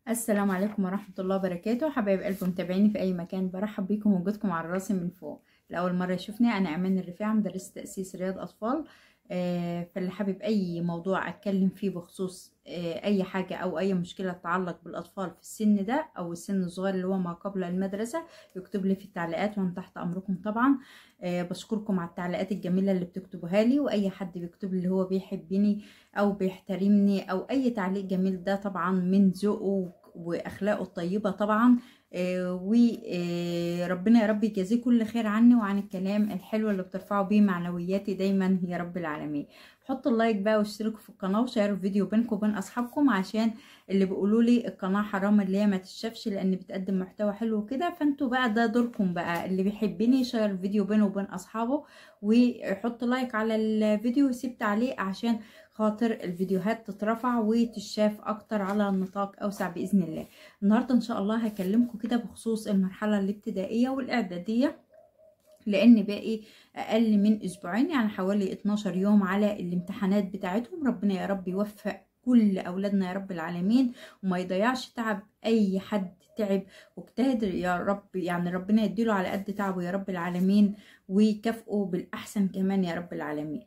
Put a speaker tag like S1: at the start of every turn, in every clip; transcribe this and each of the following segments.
S1: السلام عليكم ورحمة الله وبركاته. حبايب قلبي متابعيني في أي مكان، برحب بيكم ووجودكم على راسي من فوق. لأول مرة يشوفني أنا أمان الرفاعي، مدرسة تأسيس رياض أطفال. فاللي حابب أي موضوع أتكلم فيه بخصوص أي حاجة أو أي مشكلة تتعلق بالأطفال في السن ده أو السن الصغير اللي هو ما قبل المدرسة يكتب لي في التعليقات وأنا تحت أمركم طبعا. بشكركم على التعليقات الجميلة اللي بتكتبوها لي، وأي حد بيكتب لي اللي هو بيحبني أو بيحترمني أو أي تعليق جميل ده طبعا من ذوقه واخلاقه الطيبه طبعا. وربنا يا رب يجازيه كل خير عني وعن الكلام الحلو اللي بترفعوا بيه معنوياتي دايما يا رب العالمين. حطوا اللايك بقى واشتركوا في القناه وشيروا الفيديو بينكم وبين اصحابكم، عشان اللي بيقولوا لي القناه حرام اللي هي ما تتشافش لان بتقدم محتوى حلو كده، فانتوا بقى ده دوركم بقى. اللي بيحبني يشير الفيديو بينه وبين اصحابه ويحط لايك على الفيديو ويسيب تعليق عشان خاطر الفيديوهات تترفع وتشاف اكتر على نطاق اوسع باذن الله. النهارده ان شاء الله هكلمكم كده بخصوص المرحله الابتدائيه والاعداديه، لان باقي اقل من اسبوعين، يعني حوالي 12 يوم على الامتحانات بتاعتهم. ربنا يا رب يوفق كل اولادنا يا رب العالمين وما يضيعش تعب اي حد تعب واجتهد يا رب، يعني ربنا يديله على قد تعبه يا رب العالمين ويكافئه بالاحسن كمان يا رب العالمين.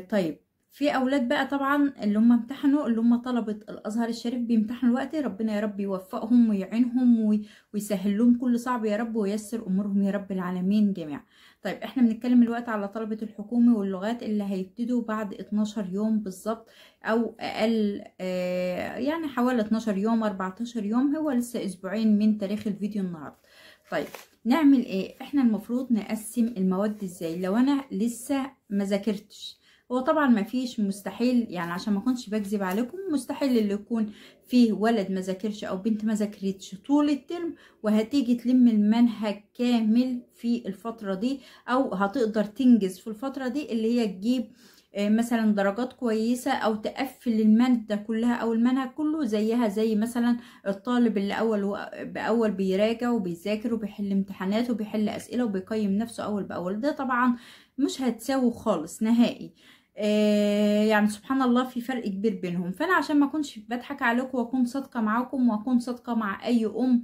S1: طيب، في اولاد بقى طبعا اللي هم امتحنوا، اللي هم طلبة الازهر الشريف بيمتحنوا الوقت، ربنا يا رب يوفقهم ويعينهم ويسهل لهم كل صعب يا رب وييسر امورهم يا رب العالمين جميعا. طيب، احنا بنتكلم الوقت على طلبة الحكومي واللغات اللي هيبتدوا بعد 12 يوم بالظبط او اقل، يعني حوالي 12 يوم 14 يوم، هو لسه اسبوعين من تاريخ الفيديو النهارده. طيب، نعمل ايه؟ احنا المفروض نقسم المواد ازاي لو انا لسه ما ذاكرتش؟ هو طبعا ما فيش مستحيل، يعني عشان ما اكونش بكذب عليكم، مستحيل اللي يكون فيه ولد ما ذاكرش او بنت ما ذاكرتش طول الترم وهتيجي تلم المنهج كامل في الفترة دي، او هتقدر تنجز في الفترة دي اللي هي تجيب مثلا درجات كويسة او تقفل المادة كلها او المنهج كله زيها زي مثلا الطالب اللي اول باول بيراجع وبيذاكر وبيحل امتحانات وبيحل اسئلة وبيقيم نفسه اول باول. ده طبعا مش هتساوي خالص نهائي. يعني سبحان الله في فرق كبير بينهم. فانا عشان ما اكونش بضحك عليكم واكون صادقه معاكم واكون صادقه مع اي ام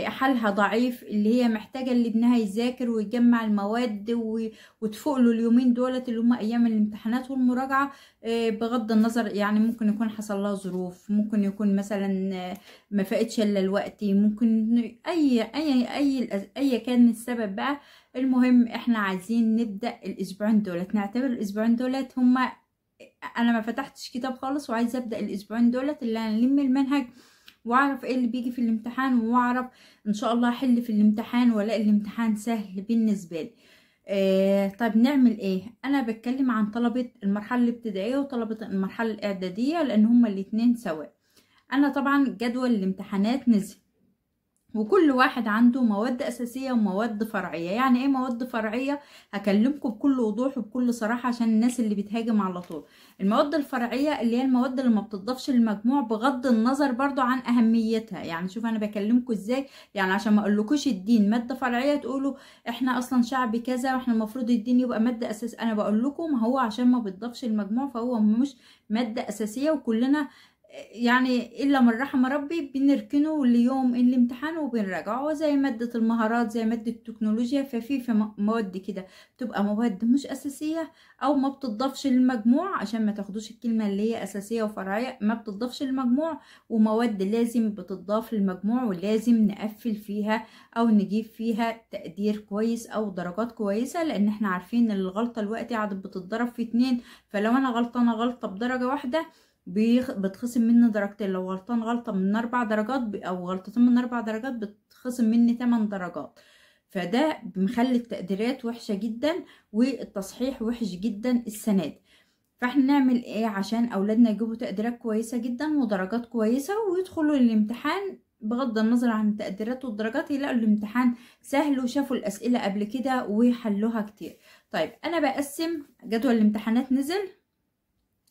S1: حالها ضعيف اللي هي محتاجه اللي ابنها يذاكر ويجمع المواد وتفوق له اليومين دولت اللي هم ايام الامتحانات والمراجعه، بغض النظر يعني ممكن يكون حصل لها ظروف، ممكن يكون مثلا ما فاتش الا الوقت، ممكن اي كان السبب بقى. المهم احنا عايزين نبدأ الاسبوعين دولت، نعتبر الاسبوعين دولت هما، انا ما فتحتش كتاب خالص وعايزه ابدأ الاسبوعين دولت اللي هنلم المنهج واعرف ايه اللي بيجي في الامتحان واعرف ان شاء الله احل في الامتحان ولا الامتحان سهل بالنسبه لي. طيب نعمل ايه؟ انا بتكلم عن طلبة المرحله الابتدائيه وطلبة المرحله الاعداديه لان هما الاتنين سواء. انا طبعا جدول الامتحانات نزل وكل واحد عنده مواد أساسية ومواد فرعية. يعني ايه مواد فرعية؟ هكلمكم بكل وضوح وبكل صراحة عشان الناس اللي بتهاجم على طول. المواد الفرعية اللي هي المواد اللي ما بتضافش للمجموع بغض النظر برضو عن أهميتها. يعني شوف أنا بكلمكم ازاي، يعني عشان ما أقولكوش الدين مادة فرعية تقولوا احنا أصلا شعب كذا واحنا المفروض الدين يبقى مادة أساسية. أنا بقول لكم هو عشان ما بتضافش للمجموع فهو مش مادة أساسية، وكلنا يعني الا من رحم ربي بنركنه ليوم الامتحان وبنراجعه، زي مادة المهارات زي مادة التكنولوجيا. ففي مواد كده بتبقى مواد مش اساسية او ما بتضافش للمجموع، عشان ما تاخدوش الكلمة اللي هي اساسية وفرعية، ما بتضافش للمجموع، ومواد لازم بتضاف للمجموع ولازم نقفل فيها او نجيب فيها تقدير كويس او درجات كويسة. لان احنا عارفين ان الغلطة الوقت قاعدة بتتضرب في 2، فلو انا غلطانة غلطة بدرجة واحدة بتخصم مني درجتين، لو غلطان غلطة من 4 درجات او غلطتين من 4 درجات بتخصم مني 8 درجات. فده مخلي التقديرات وحشة جدا والتصحيح وحش جدا السنة دي. فاحنا نعمل ايه عشان اولادنا يجيبوا تقديرات كويسة جدا ودرجات كويسة ويدخلوا الامتحان بغض النظر عن التقديرات والدرجات يلاقوا الامتحان سهل وشافوا الاسئلة قبل كده وحلوها كتير. طيب، انا بقسم جدول الامتحانات نزل،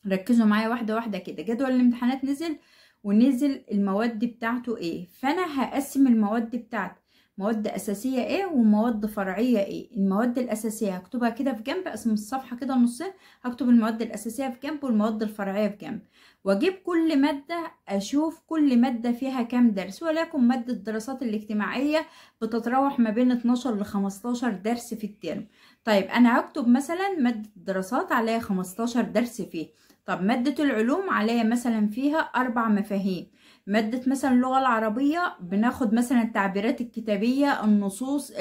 S1: ركزوا معايا واحدة واحدة كده. جدول الامتحانات نزل ونزل المواد بتاعته ايه، فانا هقسم المواد بتاعتي مواد اساسية ايه ومواد فرعية ايه. المواد الاساسية هكتبها كده في جنب، اقسم الصفحة كده نصين، هكتب المواد الاساسية في جنب والمواد الفرعية في جنب. واجيب كل مادة اشوف كل مادة فيها كام درس، ولكن مادة الدراسات الاجتماعية بتتراوح ما بين 12 ل 15 درس في الترم. طيب انا هكتب مثلا مادة الدراسات عليها 15 درس فيه. طب مادة العلوم عليها مثلا فيها 4 مفاهيم. مادة مثلا اللغة العربية بناخد مثلا التعبيرات الكتابية، النصوص،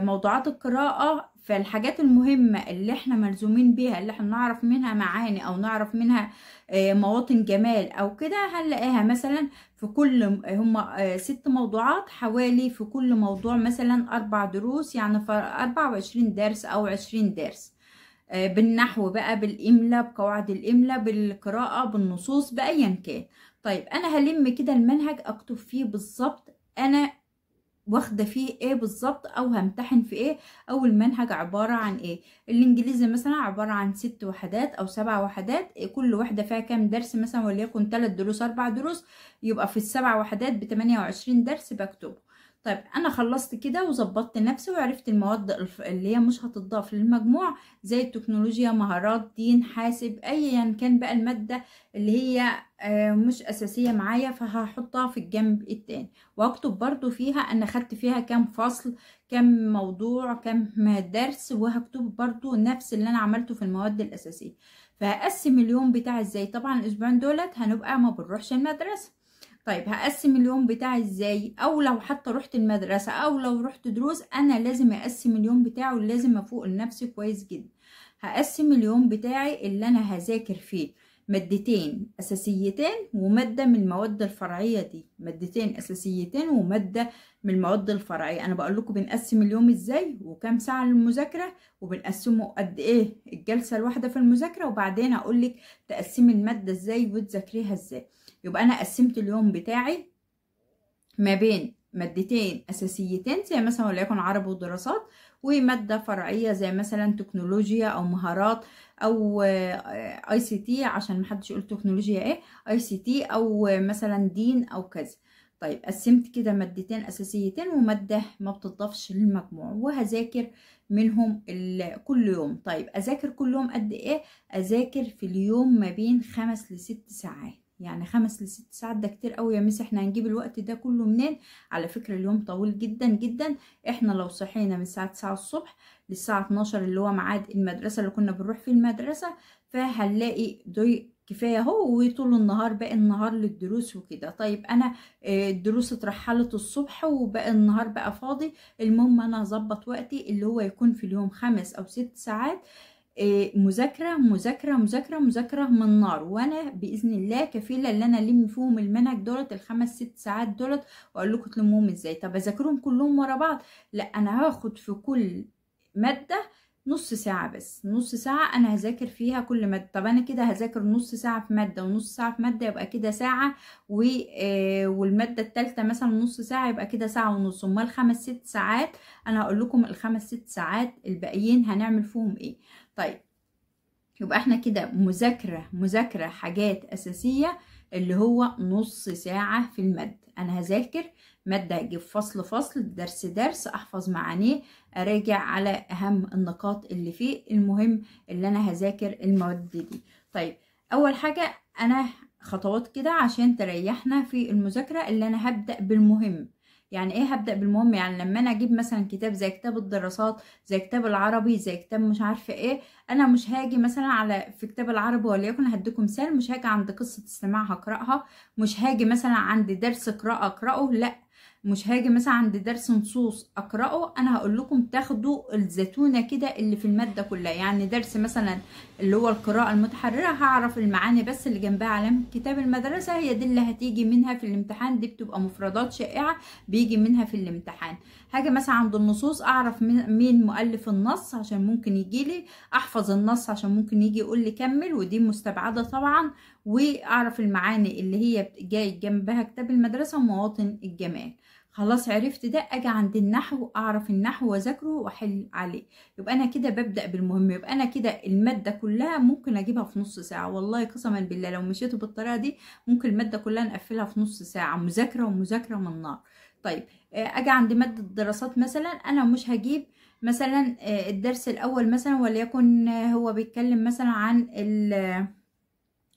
S1: موضوعات القراءة. فالحاجات المهمة اللي احنا ملزومين بيها، اللي احنا نعرف منها معاني او نعرف منها مواطن جمال او كده، هنلاقيها مثلا في كل هم 6 موضوعات، حوالي في كل موضوع مثلا 4 دروس، يعني 24 درس او 20 درس. بالنحو بقى، بالإملاء، بقواعد الإملاء، بالقراءة، بالنصوص، بأيا كان. طيب أنا هلم كده المنهج أكتب فيه بالظبط أنا واخدة فيه ايه بالظبط، او همتحن في ايه، او المنهج عبارة عن ايه. الانجليزي مثلا عبارة عن 6 وحدات او 7 وحدات، كل وحدة فيها كام درس مثلا، وليكن 3 دروس 4 دروس، يبقى في ال7 وحدات ب28 درس بكتبه. طيب انا خلصت كده وظبطت نفسي وعرفت المواد اللي هي مش هتضاف للمجموع، زي التكنولوجيا، مهارات، دين، حاسب، ايا كان بقى المادة اللي هي مش اساسية معايا، فهحطها في الجنب التاني. واكتب برضو فيها انا خدت فيها كام فصل، كام موضوع، كام درس، وهكتب برضو نفس اللي انا عملته في المواد الاساسية. فهقسم اليوم بتاعي ازاي؟ طبعا الاسبوعين دولت هنبقى ما بنروحش المدرسة. طيب هقسم اليوم بتاعي ازاي؟ او لو حتى رحت المدرسة او لو رحت دروس، انا لازم اقسم اليوم بتاعي ولازم افوق لنفسي كويس جدا. هقسم اليوم بتاعي اللي انا هذاكر فيه مادتين اساسيتين ومادة من المواد الفرعية دي، مادتين اساسيتين ومادة من المواد الفرعية. انا بقول لكم بنقسم اليوم ازاي وكام ساعة للمذاكرة، وبنقسمه قد ايه الجلسة الواحدة في المذاكرة، وبعدين هقول لك تقسمي المادة ازاي وتذاكريها ازاي. يبقى انا قسمت اليوم بتاعي ما بين مادتين اساسيتين زي مثلا وليكن عربي ودراسات، وماده فرعيه زي مثلا تكنولوجيا او مهارات او اي سي تي، عشان محدش يقول تكنولوجيا ايه، اي سي تي، او مثلا دين او كذا. طيب قسمت كده مادتين اساسيتين وماده ما بتضافش للمجموع، وهذاكر منهم كل يوم. طيب اذاكر كل يوم قد ايه؟ اذاكر في اليوم ما بين 5 ل6 ساعات. يعني 5 ل6 ساعات ده كتير قوي يا مس، احنا هنجيب الوقت ده كله منين؟ على فكرة اليوم طويل جدا جدا. احنا لو صحينا من الساعة 9 الصبح للساعة 12 اللي هو ميعاد المدرسة اللي كنا بنروح فيه المدرسة، فهنلاقي دي كفاية اهو، وطول النهار باقي النهار للدروس وكده. طيب انا الدروس اترحلت الصبح وباقي النهار بقى فاضي. المهم انا هظبط وقتي اللي هو يكون في اليوم 5 أو 6 ساعات مذاكرة مذاكرة مذاكرة مذاكرة من نار، وانا باذن الله كفيله اللي انا الم فيهم المنهج دولت ال5 6 ساعات دولت. واقول لكم تلموهم ازاي. طب اذاكرهم كلهم ورا بعض؟ لا، انا هاخد في كل ماده نص ساعة بس، نص ساعة أنا هذاكر فيها كل مادة. طب أنا كده هذاكر نص ساعة في مادة ونص ساعة في مادة، يبقى كده ساعة، والمادة التالتة مثلا نص ساعة، يبقى كده ساعة ونص. أمال 5 6 ساعات؟ أنا هقول لكم ال5 6 ساعات الباقيين هنعمل فيهم إيه. طيب يبقى احنا كده مذاكرة حاجات أساسية اللي هو نص ساعة في المادة. أنا هذاكر مادة، أجيب فصل درس أحفظ معانيه، أراجع على أهم النقاط اللي فيه. المهم اللي أنا هذاكر المواد دي. طيب أول حاجة أنا خطوات كده عشان تريحنا في المذاكرة، اللي أنا هبدأ بالمهم. يعني ايه هبدأ بالمهم؟ يعني لما انا اجيب مثلا كتاب زي كتاب الدراسات، زي كتاب العربي، زي كتاب مش عارفه ايه، انا مش هاجي مثلا في كتاب العربي وليكن هديكم مثال، مش هاجي عند قصه استماع هقراها، مش هاجي مثلا عند درس قراءه اقراه، لا، مش هاجي مثلا عند درس نصوص اقراه. انا هقول لكم تاخدوا الزتونه كده اللي في الماده كلها. يعني درس مثلا اللي هو القراءه المتحرره، هعرف المعاني بس اللي جنبها علامه كتاب المدرسه، هي دي اللي هتيجي منها في الامتحان. دي بتبقى مفردات شائعه بيجي منها في الامتحان. هاجي مثلا عند النصوص، اعرف مين مؤلف النص عشان ممكن يجي لي، احفظ النص عشان ممكن يجي يقول لي كمل، ودي مستبعده طبعا. واعرف المعاني اللي هي جاي جنبها كتاب المدرسه ومواطن الجمال. خلاص عرفت ده، اجي عند النحو، اعرف النحو واذاكره واحل عليه. يبقى انا كده ببدا بالمهم. يبقى انا كده الماده كلها ممكن اجيبها في نص ساعه، والله قسما بالله لو مشيت بالطريقه دي ممكن الماده كلها نقفلها في نص ساعه مذاكره ومذاكره من نار. طيب اجي عند ماده الدراسات مثلا، انا مش هجيب مثلا الدرس الاول مثلا وليكن هو بيتكلم مثلا عن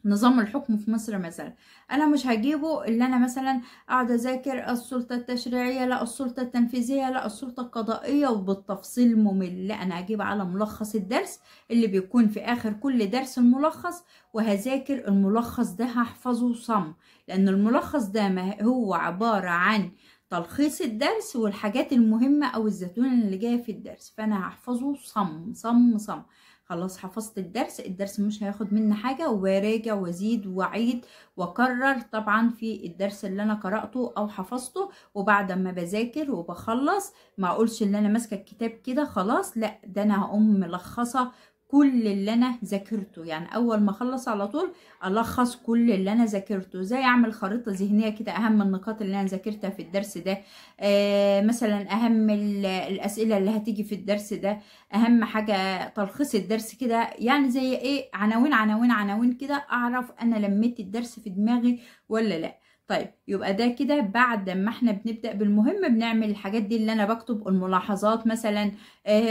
S1: نظام الحكم في مصر مثلا، انا مش هجيبه اللي انا مثلا اقعد اذاكر السلطه التشريعيه، لا السلطه التنفيذيه، لا السلطه القضائيه وبالتفصيل ممل، لا انا هجيب على ملخص الدرس اللي بيكون في اخر كل درس الملخص، وهذاكر الملخص ده هحفظه صم، لان الملخص ده ما هو عباره عن تلخيص الدرس والحاجات المهمه او الزتونه اللي جايه في الدرس، فانا هحفظه صم صم صم. خلاص حفظت الدرس مش هياخد مني حاجة، وراجع وازيد واعيد واكرر طبعا في الدرس اللي انا قرأته او حفظته. وبعد ما بذاكر وبخلص ما اقولش ان انا ماسكة الكتاب كده خلاص، لا ده انا هقوم ملخصة كل اللي انا ذاكرته، يعني اول ما اخلص على طول الخص كل اللي انا ذاكرته، زي اعمل خريطه ذهنيه كده اهم النقاط اللي انا ذاكرتها في الدرس ده، مثلا اهم الاسئله اللي هتيجي في الدرس ده، اهم حاجه تلخيص الدرس كده، يعني زي ايه عناوين عناوين عناوين كده، اعرف انا لميت الدرس في دماغي ولا لا. طيب يبقى ده كده بعد ما احنا بنبدأ بالمهم بنعمل الحاجات دي، اللي انا بكتب الملاحظات مثلا،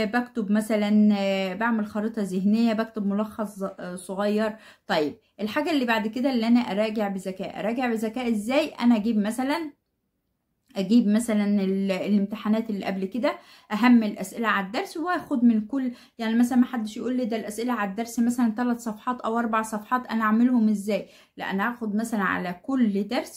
S1: بكتب مثلا بعمل خريطة ذهنية، بكتب ملخص صغير. طيب الحاجة اللي بعد كده اللي انا اراجع بذكاء، اراجع بذكاء ازاي؟ انا اجيب مثلا الامتحانات اللي قبل كده، اهم الاسئله على الدرس، واخد من كل، يعني مثلا ما حدش يقول لي ده الاسئله على الدرس مثلا 3 صفحات او 4 صفحات، انا اعملهم ازاي؟ لا انا هاخد مثلا على كل درس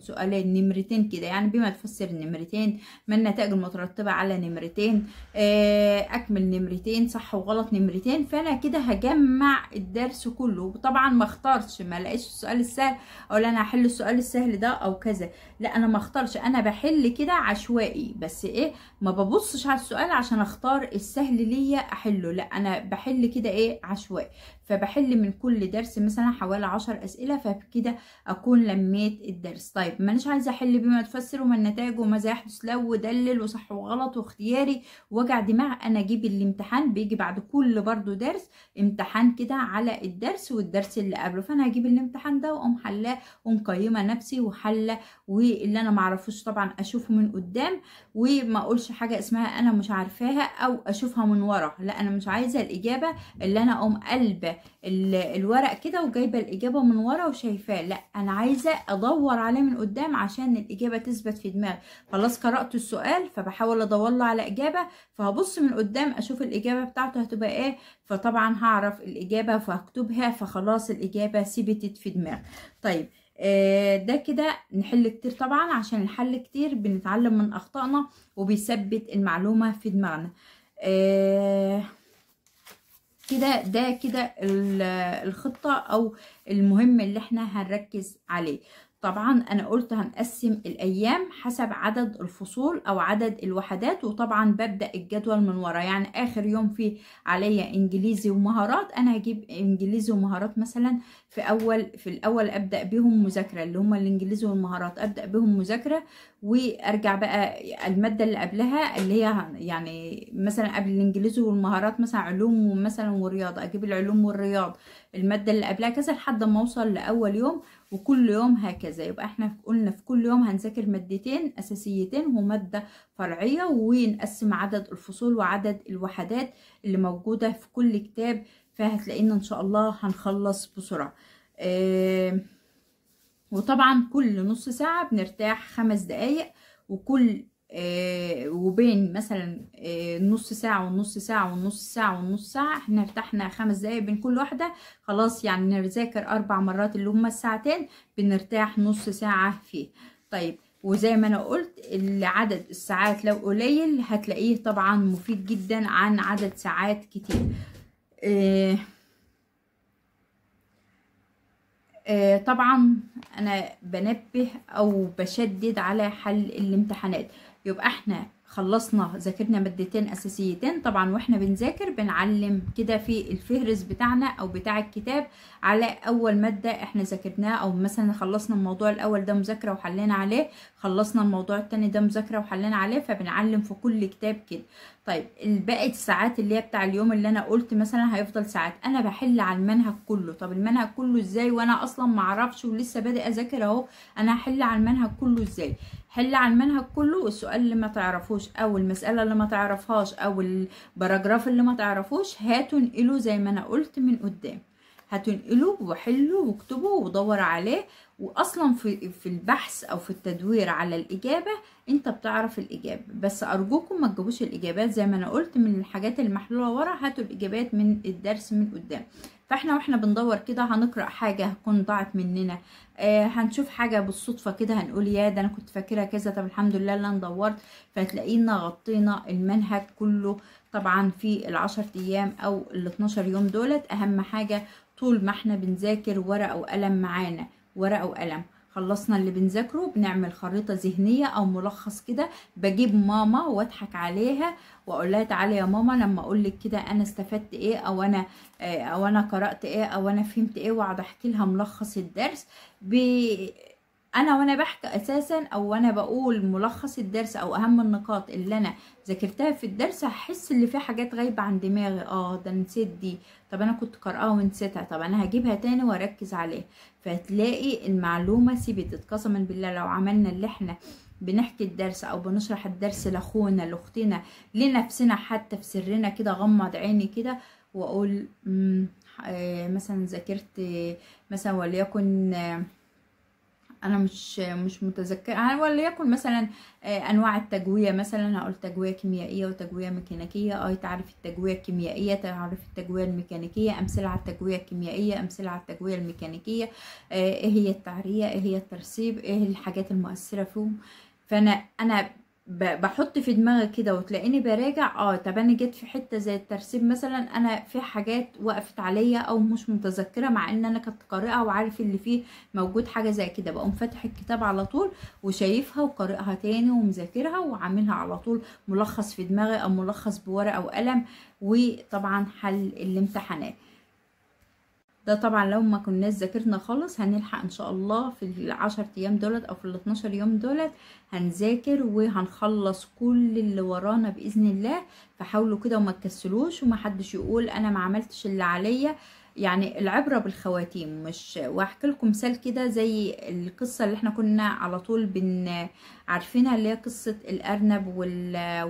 S1: سؤالين نمرتين كده، يعني بما تفسر نمرتين، ما النتائج المترتبه على نمرتين، اكمل نمرتين، صح وغلط نمرتين، فانا كده هجمع الدرس كله. طبعا ما اختارش، ما لقيتش السؤال السهل اقول انا هحل السؤال السهل ده او كذا، لا انا ما اختارش، انا بحل كده عشوائي، بس ايه ما ببصش على السؤال عشان اختار السهل ليا احله، لا انا بحل كده ايه عشوائي، فبحل من كل درس مثلا حوالي 10 اسئله، فبكده اكون لميت الدرس. طيب مانيش عايزه احل بما تفسر وما النتائج وماذا يحدث لو ودلل وصح وغلط واختياري وجع دماغ، انا اجيب الامتحان بيجي بعد كل برضو درس امتحان كده على الدرس والدرس اللي قبله، فانا هجيب الامتحان ده واقوم حلاه ومقيمه نفسي وحله، واللي انا معرفوش طبعا اشوفه من قدام، وما اقولش حاجه اسمها انا مش عارفاها او اشوفها من ورا، لا انا مش عايزه الاجابه اللي انا اقوم قلبه الورق كده وجايبه الاجابه من ورا وشايفاه، لا انا عايزه ادور عليه من قدام عشان الاجابه تثبت في دماغي. خلاص قرات السؤال فبحاول ادور له على اجابه، فهبص من قدام اشوف الاجابه بتاعته هتبقى ايه، فطبعا هعرف الاجابه فهكتبها، فخلاص الاجابه ثبتت في دماغي. طيب ده كده نحل كتير طبعا، عشان الحل كتير بنتعلم من اخطائنا وبيثبت المعلومه في دماغنا. ده كده الخطة او المهم اللي احنا هنركز عليه. طبعا انا قلت هنقسم الايام حسب عدد الفصول او عدد الوحدات، وطبعا ببدأ الجدول من ورا، يعني اخر يوم فيه عليا انجليزي ومهارات انا هجيب انجليزي ومهارات مثلا في الاول ابدأ بهم مذاكرة، اللي هم الانجليزي والمهارات ابدأ بهم مذاكرة، وارجع بقى المادة اللي قبلها اللي هي يعني مثلا قبل الانجليزي والمهارات مثلا علوم مثلا ورياضة، اجيب العلوم والرياض المادة اللي قبلها كذا لحد ما اوصل لاول يوم، وكل يوم هكذا. يبقى احنا قلنا في كل يوم هنذاكر مادتين اساسيتين ومادة فرعية، ونقسم عدد الفصول وعدد الوحدات اللي موجودة في كل كتاب، فهتلاقينا ان شاء الله هنخلص بسرعة. وطبعا كل نص ساعة بنرتاح 5 دقايق، وكل وبين مثلا نص ساعة ونص ساعة ونص ساعة ونص ساعة احنا ارتحنا 5 دقايق بين كل واحدة، خلاص يعني نذاكر 4 مرات اللي هما الساعتين بنرتاح نص ساعة فيه. طيب وزي ما انا قلت عدد الساعات لو قليل هتلاقيه طبعا مفيد جدا عن عدد ساعات كتير. طبعا انا بنبه او بشدد على حل الامتحانات. يبقى احنا خلصنا ذاكرنا مادتين اساسيتين، طبعا واحنا بنذاكر بنعلم كده في الفهرس بتاعنا او بتاع الكتاب على اول ماده احنا ذاكرناها، او مثلا خلصنا الموضوع الاول ده مذاكره وحلينا عليه، خلصنا الموضوع التاني ده مذاكره وحلينا عليه، فبنعلم في كل كتاب كده. طيب الباقي الساعات اللي هي بتاع اليوم اللي انا قلت مثلا هيفضل ساعات، انا بحل على المنهج كله. طب المنهج كله ازاي وانا اصلا معرفش ولسه بادئ اذاكر اهو؟ انا هحل على المنهج كله ازاي؟ حل على المنهج كله، السؤال اللي ما تعرفوش او المسألة اللي ما تعرفهاش او الباراجراف اللي ما تعرفوش هاتوا انقلوا زي ما انا قلت من قدام. هتنقله وحله واكتبه ودور عليه. واصلا في البحث او في التدوير على الاجابه انت بتعرف الاجابه. بس ارجوكم ما تجيبوش الاجابات زي ما انا قلت من الحاجات المحلوله ورا، هاتوا الاجابات من الدرس من قدام. فاحنا واحنا بندور كده هنقرا حاجه هتكون ضاعت مننا، هنشوف حاجه بالصدفه كده هنقول يا ده انا كنت فاكرها كذا، طب الحمد لله اللي انا دورت. فتلاقينا غطينا المنهج كله طبعا في ال10 ايام او ال12 يوم دولت. اهم حاجه طول ما احنا بنذاكر ورقه وقلم معانا، ورقه وقلم. خلصنا اللي بنذاكره بنعمل خريطه ذهنيه او ملخص كده. بجيب ماما واضحك عليها واقول لها تعالي يا ماما لما اقول لك كده انا استفدت ايه، او انا قرات ايه، او انا فهمت ايه، واقعد احكي لها ملخص الدرس. انا وانا بحكي اساسا او وانا بقول ملخص الدرس او اهم النقاط اللي انا ذاكرتها في الدرس، هحس ان في حاجات غايبه عن دماغي. ده نسيت دي، طب انا كنت قارئاها ونسيتها، طب انا هجيبها تاني واركز عليها. فهتلاقي المعلومه ثبتت قسما بالله. لو عملنا اللي احنا بنحكي الدرس او بنشرح الدرس لاخونا لاختنا لنفسنا حتى في سرنا كده، غمض عيني كده واقول مثلا ذاكرت مثلا وليكن انا مش متذكره، وليكن مثلا انواع التجويه. مثلا هقول تجويه كيميائيه وتجويه ميكانيكيه. تعرف التجويه الكيميائيه، تعرف التجويه الميكانيكيه، امثله على التجويه الكيميائيه، امثله على التجويه الميكانيكيه، ايه هي التعريه، ايه هي الترسيب، ايه الحاجات المؤثره فيهم. فانا بحط في دماغي كده وتلاقيني براجع. طب انا جيت في حته زي الترسيب مثلا، انا في حاجات وقفت عليا او مش متذكره، مع ان انا كنت قارئها وعارف اللي فيه موجود حاجه زي كده. بقوم فاتح الكتاب على طول وشايفها وقارئها تاني ومذاكرها وعاملها على طول ملخص في دماغي او ملخص بورقه وقلم. وطبعا حل الامتحانات ده طبعا لو ما كناش ذاكرنا خالص هنلحق ان شاء الله في ال10 ايام دولت او في ال12 يوم دولت هنذاكر وهنخلص كل اللي ورانا باذن الله. فحاولوا كده وما تكسلوش وما حدش يقول انا ما عملتش اللي عليا. يعني العبرة بالخواتيم. مش وهحكي لكم مثال كده زي القصة اللي احنا كنا على طول عارفينها، اللي هي قصة الأرنب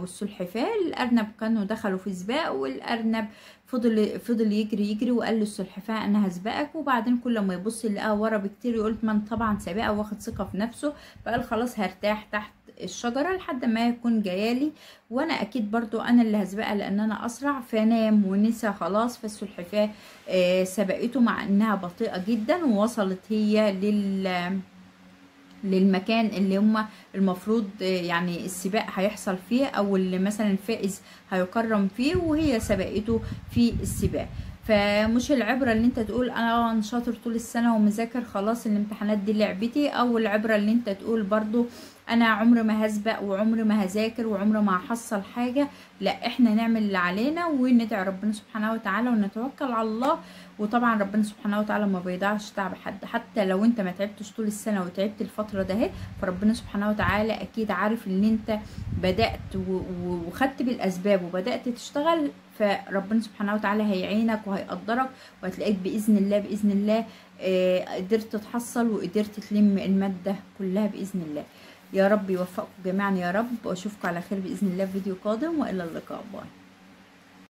S1: والسلحفاة. الأرنب كانوا دخلوا في سباق، والأرنب فضل يجري وقال للسلحفاة انا هسبقك. وبعدين كل ما يبص يلاقيها ورا بكتير يقول ما انت طبعا سابقه، واخد ثقة في نفسه. فقال خلاص هرتاح تحت الشجرة لحد ما يكون جايالي، وانا اكيد برضو انا اللي هسبقها لان انا اسرع. فنام ونسى خلاص. فالسلحفاة سبقته مع انها بطيئة جدا، ووصلت هي للمكان اللي هم المفروض يعني السباق هيحصل فيه، او اللي مثلا الفائز هيكرم فيه، وهي سبقته في السباق. فمش العبرة اللي انت تقول انا شاطر طول السنة ومذاكر خلاص الامتحانات دي لعبتي، او العبرة اللي انت تقول برضو انا عمري ما هسبق وعمري ما هذاكر وعمري ما هحصل حاجة. لا، احنا نعمل اللي علينا وندعي ربنا سبحانه وتعالى ونتوكل على الله. وطبعا ربنا سبحانه وتعالى ما بيضيعش تعب حد. حتى لو انت ما تعبتش طول السنة وتعبت الفترة ده اهي، فربنا سبحانه وتعالى اكيد عارف ان انت بدأت وخدت بالاسباب وبدأت تشتغل. فربنا سبحانه وتعالى هيعينك وهيقدرك، وهتلاقيك بإذن الله قدرت تحصل وقدرت تلم المادة كلها بإذن الله. يا رب يوفقكم جميعا يا رب، واشوفكم على خير بإذن الله في فيديو قادم، وإلى اللقاء. باي.